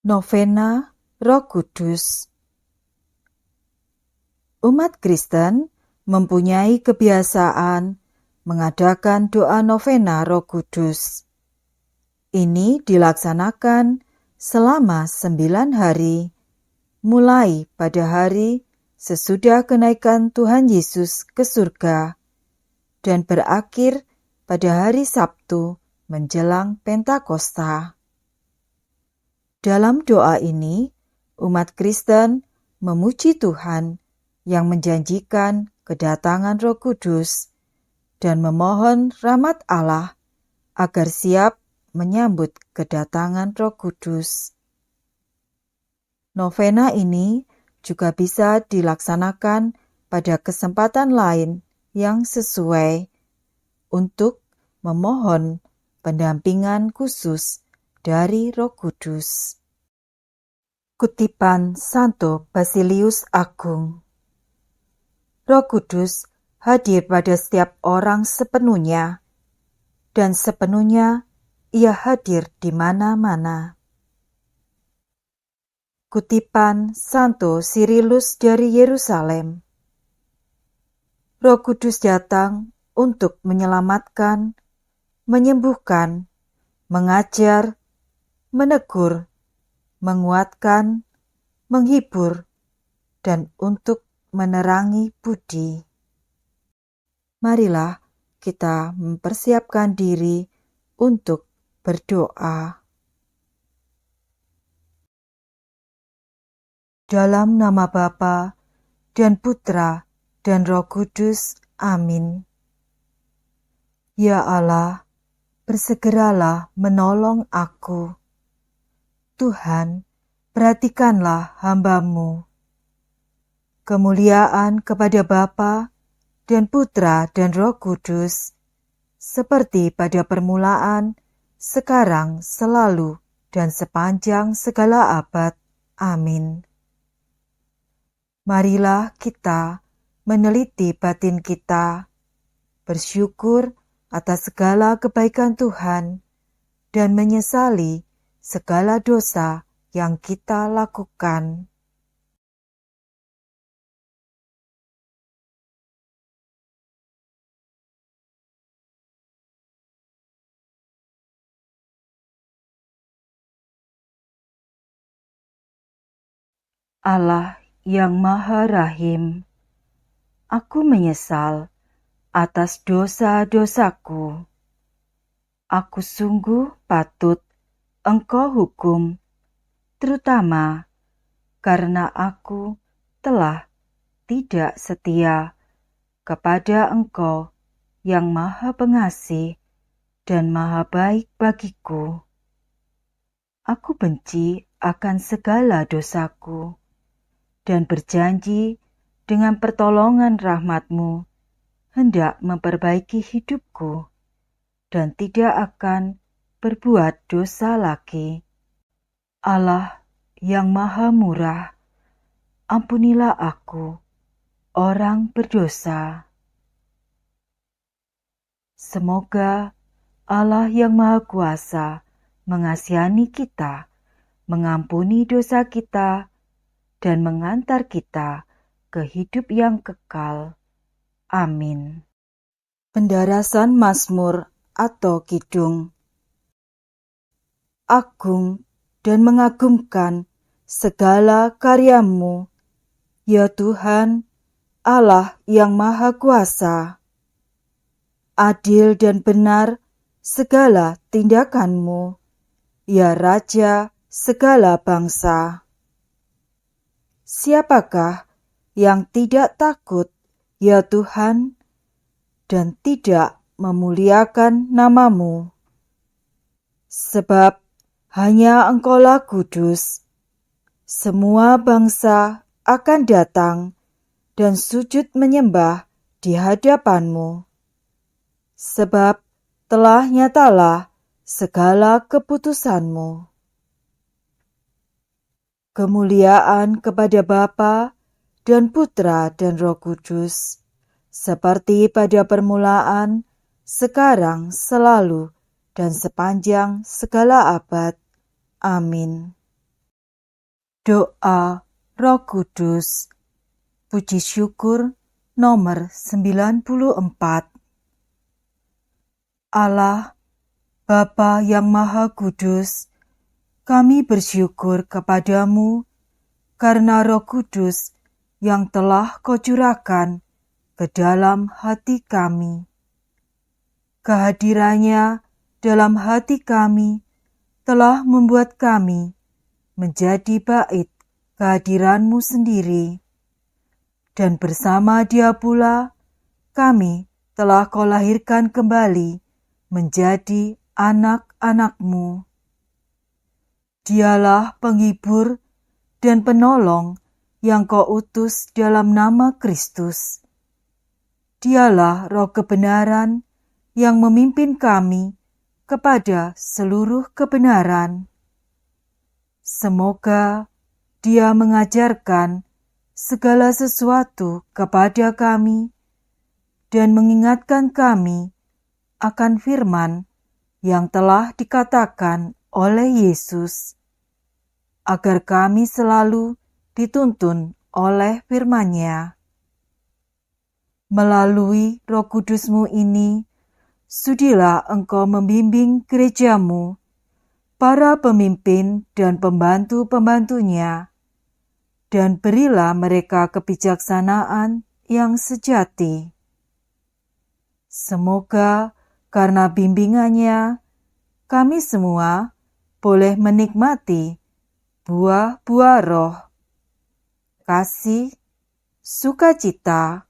Novena Roh Kudus. Umat Kristen mempunyai kebiasaan mengadakan doa novena Roh Kudus. Ini dilaksanakan selama 9 hari, mulai pada hari sesudah kenaikan Tuhan Yesus ke surga, dan berakhir pada hari Sabtu menjelang Pentakosta. Dalam doa ini, umat Kristen memuji Tuhan yang menjanjikan kedatangan Roh Kudus dan memohon rahmat Allah agar siap menyambut kedatangan Roh Kudus. Novena ini juga bisa dilaksanakan pada kesempatan lain yang sesuai untuk memohon pendampingan khusus dari Roh Kudus. Kutipan Santo Basilius Agung. Roh Kudus hadir pada setiap orang sepenuhnya, dan sepenuhnya Ia hadir di mana-mana. Kutipan Santo Cyrillus dari Yerusalem. Roh Kudus datang untuk menyelamatkan, menyembuhkan, mengajar, menegur, menguatkan, menghibur, dan untuk menerangi budi. Marilah kita mempersiapkan diri untuk berdoa. Dalam nama Bapa dan Putra dan Roh Kudus. Amin. Ya Allah, bersegeralah menolong aku. Tuhan, perhatikanlah hamba-Mu. Kemuliaan kepada Bapa dan Putra dan Roh Kudus, seperti pada permulaan, sekarang, selalu, dan sepanjang segala abad. Amin. Marilah kita meneliti batin kita, bersyukur atas segala kebaikan Tuhan, dan menyesali segala dosa yang kita lakukan. Allah yang Maha Rahim, aku menyesal atas dosa-dosaku. Aku sungguh patut Engkau hukum, terutama karena aku telah tidak setia kepada Engkau yang Maha Pengasih dan Maha Baik bagiku. Aku benci akan segala dosaku dan berjanji dengan pertolongan rahmat-Mu hendak memperbaiki hidupku dan tidak akan berbuat dosa lagi. Allah yang Maha Murah, ampunilah aku, orang berdosa. Semoga Allah yang Maha Kuasa mengasihani kita, mengampuni dosa kita, dan mengantar kita ke hidup yang kekal. Amin. Pendarasan Mazmur atau Kidung. Agung dan mengagumkan segala karya-Mu, ya Tuhan, Allah yang Maha Kuasa. Adil dan benar segala tindakan-Mu, ya Raja segala bangsa. Siapakah yang tidak takut, ya Tuhan, dan tidak memuliakan nama-Mu? Sebab hanya Engkaulah kudus. Semua bangsa akan datang dan sujud menyembah di hadapan-Mu. Sebab telah nyatalah segala keputusan-Mu. Kemuliaan kepada Bapa dan Putra dan Roh Kudus, seperti pada permulaan, sekarang, selalu, dan sepanjang segala abad. Amin. Doa Roh Kudus. Puji syukur nomor 94. Allah, Bapa yang Maha Kudus, kami bersyukur kepadamu karena Roh Kudus yang telah Kau curahkan ke dalam hati kami. Kehadirannya dalam hati kami telah membuat kami menjadi bait kehadiran-Mu sendiri. Dan bersama Dia pula, kami telah Kau lahirkan kembali menjadi anak-anak-Mu. Dialah penghibur dan penolong yang Kau utus dalam nama Kristus. Dialah Roh kebenaran yang memimpin kami kepada seluruh kebenaran. Semoga Dia mengajarkan segala sesuatu kepada kami dan mengingatkan kami akan firman yang telah dikatakan oleh Yesus, agar kami selalu dituntun oleh firman-Nya. Melalui Roh Kudus-Mu ini, sudilah Engkau membimbing gereja-Mu, para pemimpin dan pembantu-pembantunya, dan berilah mereka kebijaksanaan yang sejati. Semoga karena bimbingannya, kami semua boleh menikmati buah-buah roh, kasih, sukacita,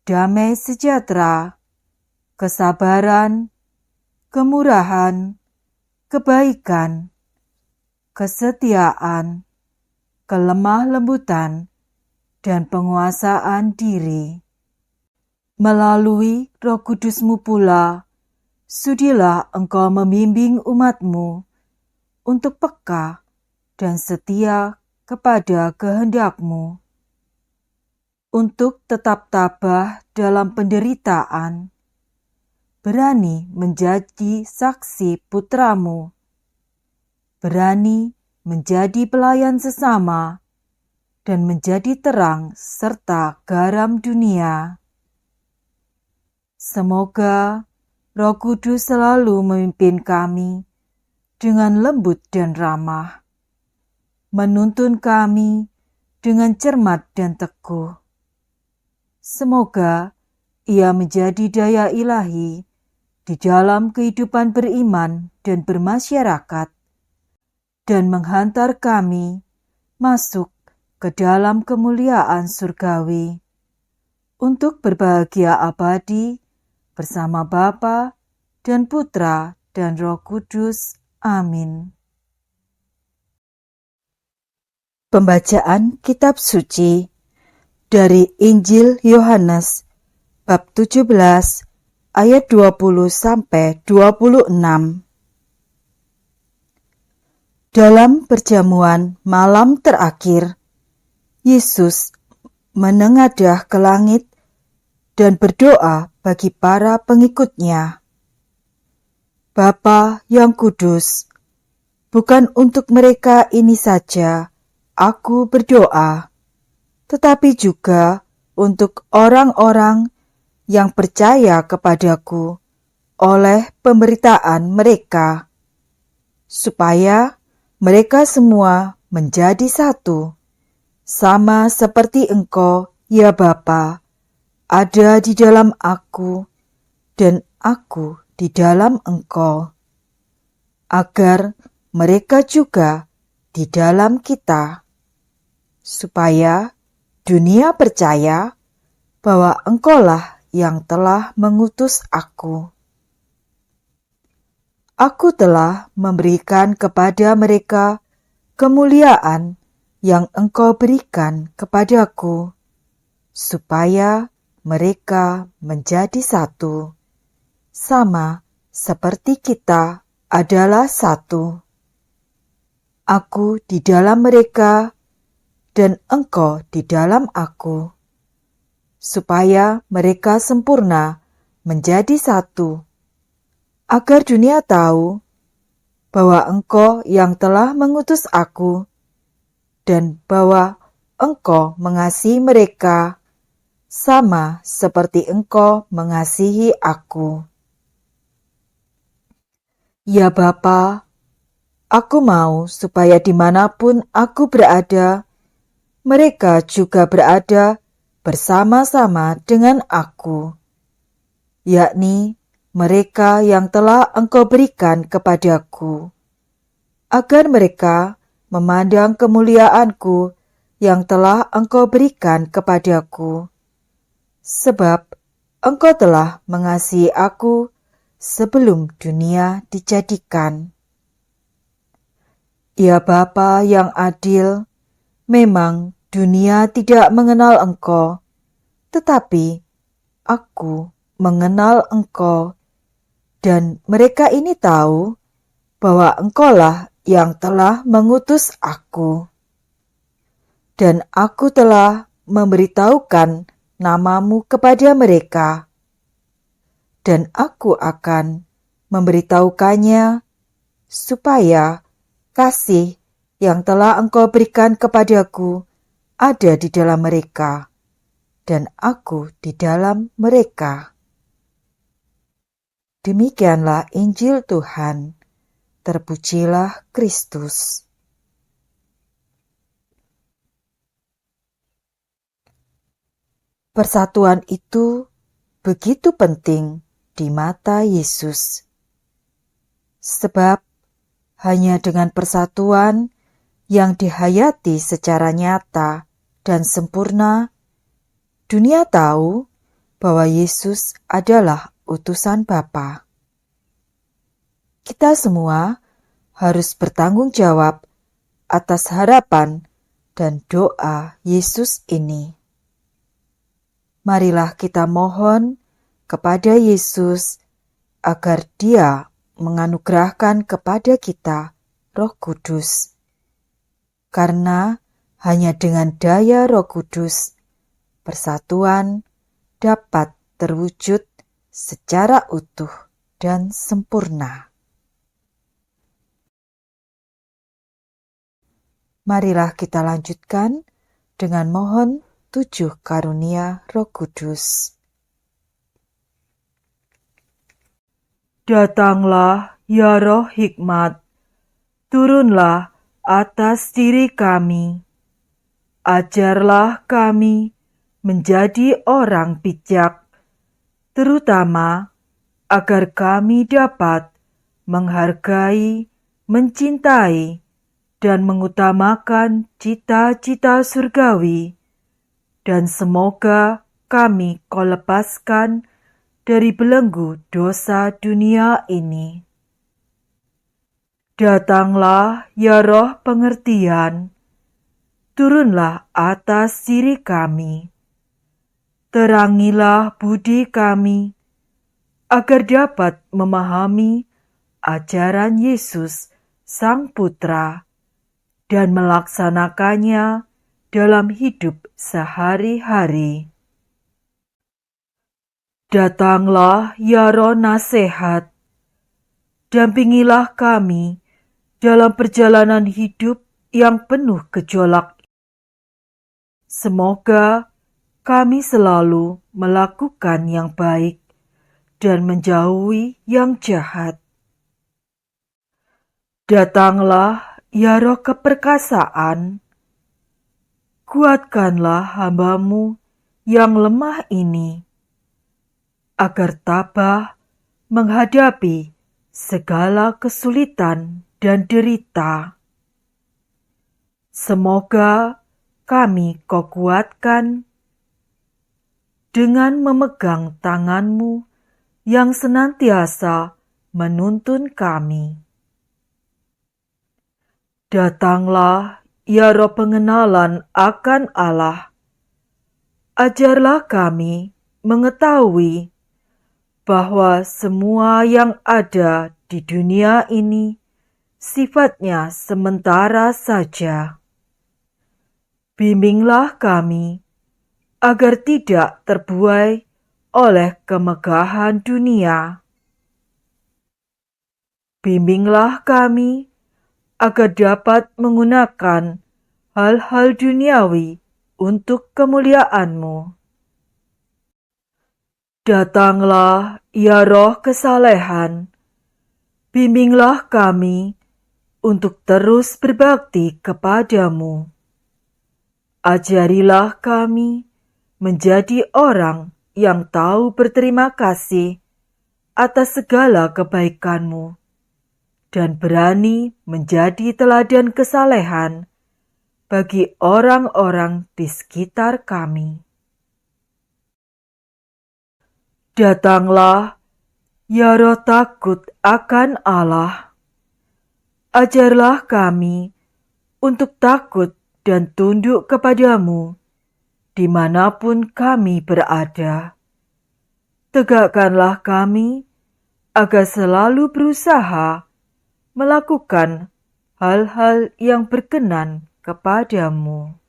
damai sejahtera, kesabaran, kemurahan, kebaikan, kesetiaan, kelemah lembutan, dan penguasaan diri. Melalui Roh Kudus-Mu pula, sudilah Engkau membimbing umat-Mu untuk peka dan setia kepada kehendak-Mu, untuk tetap tabah dalam penderitaan, berani menjadi saksi putra-Mu, berani menjadi pelayan sesama, dan menjadi terang serta garam dunia. Semoga Roh Kudus selalu memimpin kami dengan lembut dan ramah, menuntun kami dengan cermat dan teguh. Semoga Ia menjadi daya ilahi di dalam kehidupan beriman dan bermasyarakat, dan menghantar kami masuk ke dalam kemuliaan surgawi untuk berbahagia abadi bersama Bapa dan Putra dan Roh Kudus. Amin. Pembacaan Kitab Suci dari Injil Yohanes bab 17 ayat 20 sampai 26. Dalam perjamuan malam terakhir, Yesus menengadah ke langit dan berdoa bagi para pengikut-Nya. Bapa yang kudus, bukan untuk mereka ini saja Aku berdoa, tetapi juga untuk orang-orang yang percaya kepadaku oleh pemberitaan mereka, supaya mereka semua menjadi satu, sama seperti Engkau, ya Bapa, ada di dalam aku dan aku di dalam Engkau, agar mereka juga di dalam kita, supaya dunia percaya bahwa Engkaulah yang telah mengutus aku. Aku telah memberikan kepada mereka kemuliaan yang Engkau berikan kepadaku, supaya mereka menjadi satu, sama seperti kita adalah satu. Aku di dalam mereka, dan Engkau di dalam aku, supaya mereka sempurna menjadi satu, agar dunia tahu bahwa Engkau yang telah mengutus aku dan bahwa Engkau mengasihi mereka sama seperti Engkau mengasihi aku. Ya Bapa, aku mau supaya dimanapun aku berada, mereka juga berada bersama-sama dengan aku, yakni mereka yang telah Engkau berikan kepadaku, agar mereka memandang kemuliaanku yang telah Engkau berikan kepadaku, sebab Engkau telah mengasihi aku sebelum dunia dijadikan. Ya Bapa yang adil, memang dunia tidak mengenal Engkau, tetapi aku mengenal Engkau, dan mereka ini tahu bahwa Engkaulah yang telah mengutus aku. Dan aku telah memberitahukan namamu kepada mereka, dan aku akan memberitahukannya supaya kasih yang telah Engkau berikan kepadaku ada di dalam mereka, dan aku di dalam mereka. Demikianlah Injil Tuhan. Terpujilah Kristus. Persatuan itu begitu penting di mata Yesus, sebab hanya dengan persatuan yang dihayati secara nyata dan sempurna, dunia tahu bahwa Yesus adalah utusan Bapa. Kita semua harus bertanggung jawab atas harapan dan doa Yesus ini. Marilah kita mohon kepada Yesus agar Dia menganugerahkan kepada kita Roh Kudus. Karena hanya dengan daya Roh Kudus, persatuan dapat terwujud secara utuh dan sempurna. Marilah kita lanjutkan dengan mohon 7 karunia Roh Kudus. Datanglah ya Roh Hikmat, turunlah atas diri kami. Ajarlah kami menjadi orang bijak, terutama agar kami dapat menghargai, mencintai, dan mengutamakan cita-cita surgawi, dan semoga kami Kau lepaskan dari belenggu dosa dunia ini. Datanglah ya Roh pengertian, turunlah atas diri kami. Terangilah budi kami, agar dapat memahami ajaran Yesus Sang Putra dan melaksanakannya dalam hidup sehari-hari. Datanglah ya Roh nasihat, dampingilah kami dalam perjalanan hidup yang penuh gejolak. Semoga kami selalu melakukan yang baik dan menjauhi yang jahat. Datanglah ya Roh keperkasaan, kuatkanlah hamba-Mu yang lemah ini, agar tabah menghadapi segala kesulitan dan derita. Semoga kami Kau kuatkan dengan memegang tangan-Mu yang senantiasa menuntun kami. Datanglah ya Roh pengenalan akan Allah, ajarlah kami mengetahui bahwa semua yang ada di dunia ini sifatnya sementara saja. Bimbinglah kami agar tidak terbuai oleh kemegahan dunia. Bimbinglah kami agar dapat menggunakan hal-hal duniawi untuk kemuliaan-Mu. Datanglah, ya Roh kesalehan, bimbinglah kami untuk terus berbakti kepadamu. Ajarilah kami menjadi orang yang tahu berterima kasih atas segala kebaikan-Mu dan berani menjadi teladan kesalehan bagi orang-orang di sekitar kami. Datanglah, ya Roh takut akan Allah. Ajarlah kami untuk takut dan tunduk kepadamu dimanapun kami berada. Tegakkanlah kami agar selalu berusaha melakukan hal-hal yang berkenan kepadamu.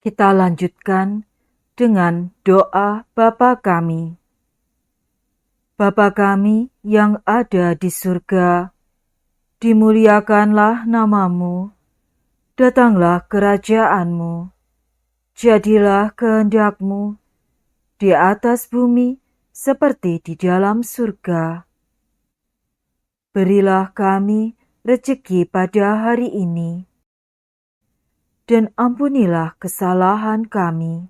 Kita lanjutkan dengan doa Bapa kami. Bapa kami yang ada di surga, dimuliakanlah nama-Mu, datanglah kerajaan-Mu, jadilah kehendak-Mu di atas bumi seperti di dalam surga. Berilah kami rejeki pada hari ini, dan ampunilah kesalahan kami,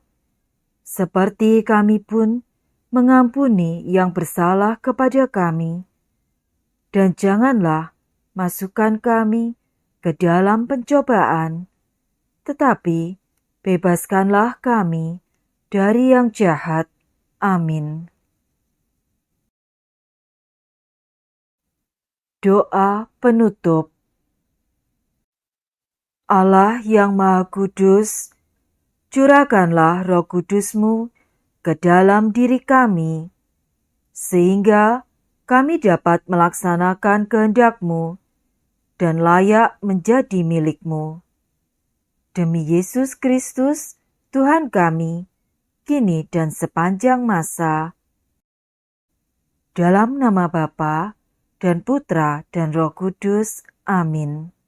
seperti kami pun mengampuni yang bersalah kepada kami. Dan janganlah masukkan kami ke dalam pencobaan, tetapi bebaskanlah kami dari yang jahat. Amin. Doa penutup. Allah yang Maha Kudus, curahkanlah Roh Kudus-Mu ke dalam diri kami, sehingga kami dapat melaksanakan kehendak-Mu dan layak menjadi milik-Mu. Demi Yesus Kristus, Tuhan kami, kini dan sepanjang masa. Dalam nama Bapa dan Putra dan Roh Kudus. Amin.